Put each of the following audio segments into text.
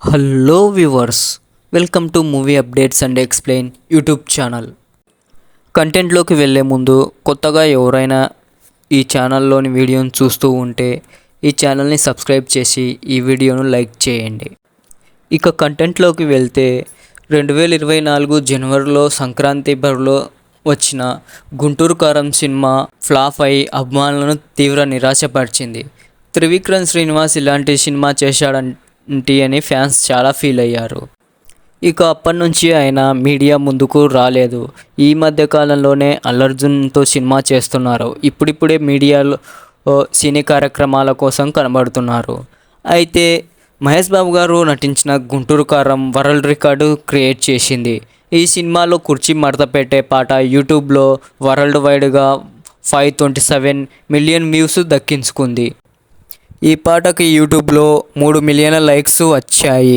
Hello viewers, welcome to movie updates and explain YouTube channel. కంటెంట్లోకి వెళ్ళే ముందు కొత్తగా ఎవరైనా ఈ ఛానల్లోని వీడియోను చూస్తూ ఉంటే ఈ ఛానల్ని సబ్స్క్రైబ్ చేసి ఈ వీడియోను లైక్ చేయండి. ఇక కంటెంట్లోకి వెళ్తే 2024 జనవరిలో సంక్రాంతి బరిలో వచ్చిన గుంటూరు కారం సినిమా ఫ్లాప్ అయి అభిమానులను తీవ్ర నిరాశపరిచింది. త్రివిక్రమ్ శ్రీనివాస్ ఇలాంటి సినిమా చేశాడంటే అని ఫ్యాన్స్ చాలా ఫీల్ అయ్యారు. ఇక అప్పటి నుంచి ఆయన మీడియా ముందుకు రాలేదు. ఈ మధ్య కాలంలోనే అల్లు అర్జున్తో సినిమా చేస్తున్నారు. ఇప్పుడిప్పుడే మీడియాలో సినీ కార్యక్రమాల కోసం కనబడుతున్నారు. అయితే మహేష్ బాబు గారు నటించిన గుంటూరు కారం వరల్డ్ రికార్డు క్రియేట్ చేసింది. ఈ సినిమాలో కుర్చీ మడత పెట్టే పాట యూట్యూబ్లో వరల్డ్ వైడ్గా 527 మిలియన్ వ్యూస్ దక్కించుకుంది. ఈ పాటకి యూట్యూబ్లో 3 మిలియన్ల లైక్స్ వచ్చాయి.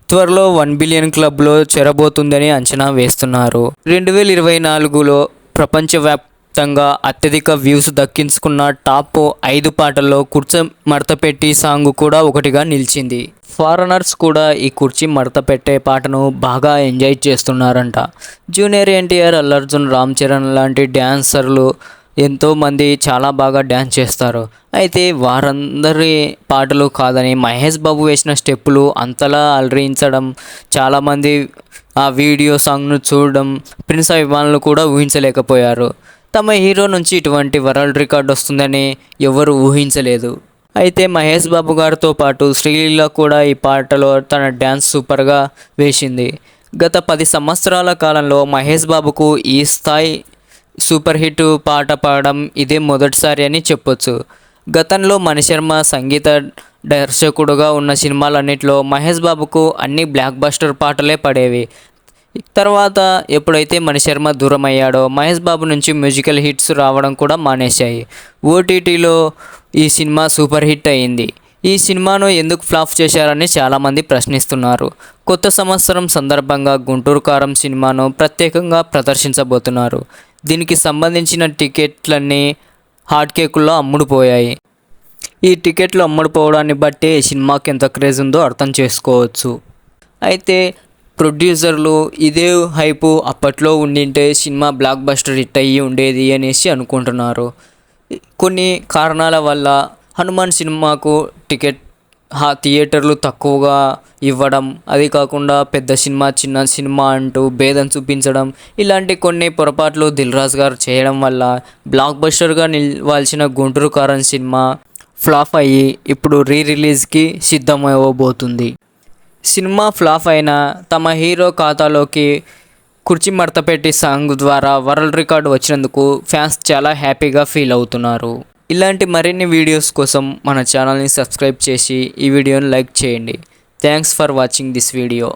త్వరలో 1 బిలియన్ క్లబ్లో చేరబోతుందని అంచనా వేస్తున్నారు. 2024లో ప్రపంచవ్యాప్తంగా అత్యధిక వ్యూస్ దక్కించుకున్న టాప్ 5 పాటల్లో కుర్చీ మడతపెట్టి సాంగ్ కూడా ఒకటిగా నిలిచింది. ఫారినర్స్ కూడా ఈ కుర్చీ మడత పెట్టే పాటను బాగా ఎంజాయ్ చేస్తున్నారంట. జూనియర్ ఎన్టీఆర్, అల్లు అర్జున్, రామ్ చరణ్ లాంటి డ్యాన్సర్లు ఎంతోమంది చాలా బాగా డ్యాన్స్ చేస్తారు. అయితే వారందరి పాటలు కాదని మహేష్ బాబు వేసిన స్టెప్పులు అంతలా అలరించడం, చాలామంది ఆ వీడియో సాంగ్ను చూడడం ప్రిన్స్ అభిమానులు కూడా ఊహించలేకపోయారు. తమ హీరో నుంచి ఇటువంటి వరల్డ్ రికార్డ్ వస్తుందని ఎవరు ఊహించలేదు. అయితే మహేష్ బాబు గారితో పాటు శ్రీలీల కూడా ఈ పాటలో తన డ్యాన్స్ సూపర్గా వేసింది. గత 10 సంవత్సరాల కాలంలో మహేష్ బాబుకు ఈ స్థాయి సూపర్ హిట్ పాట పాడడం ఇదే మొదటిసారి అని చెప్పొచ్చు. గతంలో మణిశర్మ సంగీత దర్శకుడుగా ఉన్న సినిమాలన్నింటిలో మహేష్ బాబుకు అన్ని బ్లాక్ బస్టర్ పాటలే పడేవి. తర్వాత ఎప్పుడైతే మణిశర్మ దూరం అయ్యాడో మహేష్ బాబు నుంచి మ్యూజికల్ హిట్స్ రావడం కూడా మానేశాయి. ఓటీటీలో ఈ సినిమా సూపర్ హిట్ అయింది. ఈ సినిమాను ఎందుకు ఫ్లాప్ చేశారని చాలామంది ప్రశ్నిస్తున్నారు. కొత్త సంవత్సరం సందర్భంగా గుంటూరు కారం సినిమాను ప్రత్యేకంగా ప్రదర్శించబోతున్నారు. దీనికి సంబంధించిన టికెట్లన్నీ హాట్ కేకుల్లో అమ్ముడుపోయాయి. ఈ టికెట్లు అమ్ముడుపోవడాన్ని బట్టి సినిమాకి ఎంత క్రేజ్ ఉందో అర్థం చేసుకోవచ్చు. అయితే ప్రొడ్యూసర్లు ఇదే హైపు అప్పట్లో ఉండింటే సినిమా బ్లాక్ బస్టర్ హిట్ అయ్యి ఉండేది అనేసి అనుకుంటున్నారు. కొన్ని కారణాల వల్ల హనుమాన్ సినిమాకు థియేటర్లు తక్కువగా ఇవ్వడం, అది కాకుండా పెద్ద సినిమా చిన్న సినిమా అంటూ భేదం చూపించడం, ఇలాంటి కొన్ని పొరపాట్లు దిల్ రాజు గారు చేయడం వల్ల బ్లాక్ బస్టర్గా నిలవాల్సిన గుంటూరు కారం సినిమా ఫ్లాప్ అయ్యి ఇప్పుడు రిలీజ్కి సిద్ధమవ్వబోతుంది. సినిమా ఫ్లాప్ అయినా తమ హీరో ఖాతాలోకి కుర్చీ మడతపెట్టి సాంగ్ ద్వారా వరల్డ్ రికార్డు వచ్చినందుకు ఫ్యాన్స్ చాలా హ్యాపీగా ఫీల్ అవుతున్నారు. ఇలాంటి మరిన్ని వీడియోస్ కోసం మన ఛానల్ని సబ్స్క్రైబ్ చేసి ఈ వీడియోని లైక్ చేయండి. Thanks for watching this video.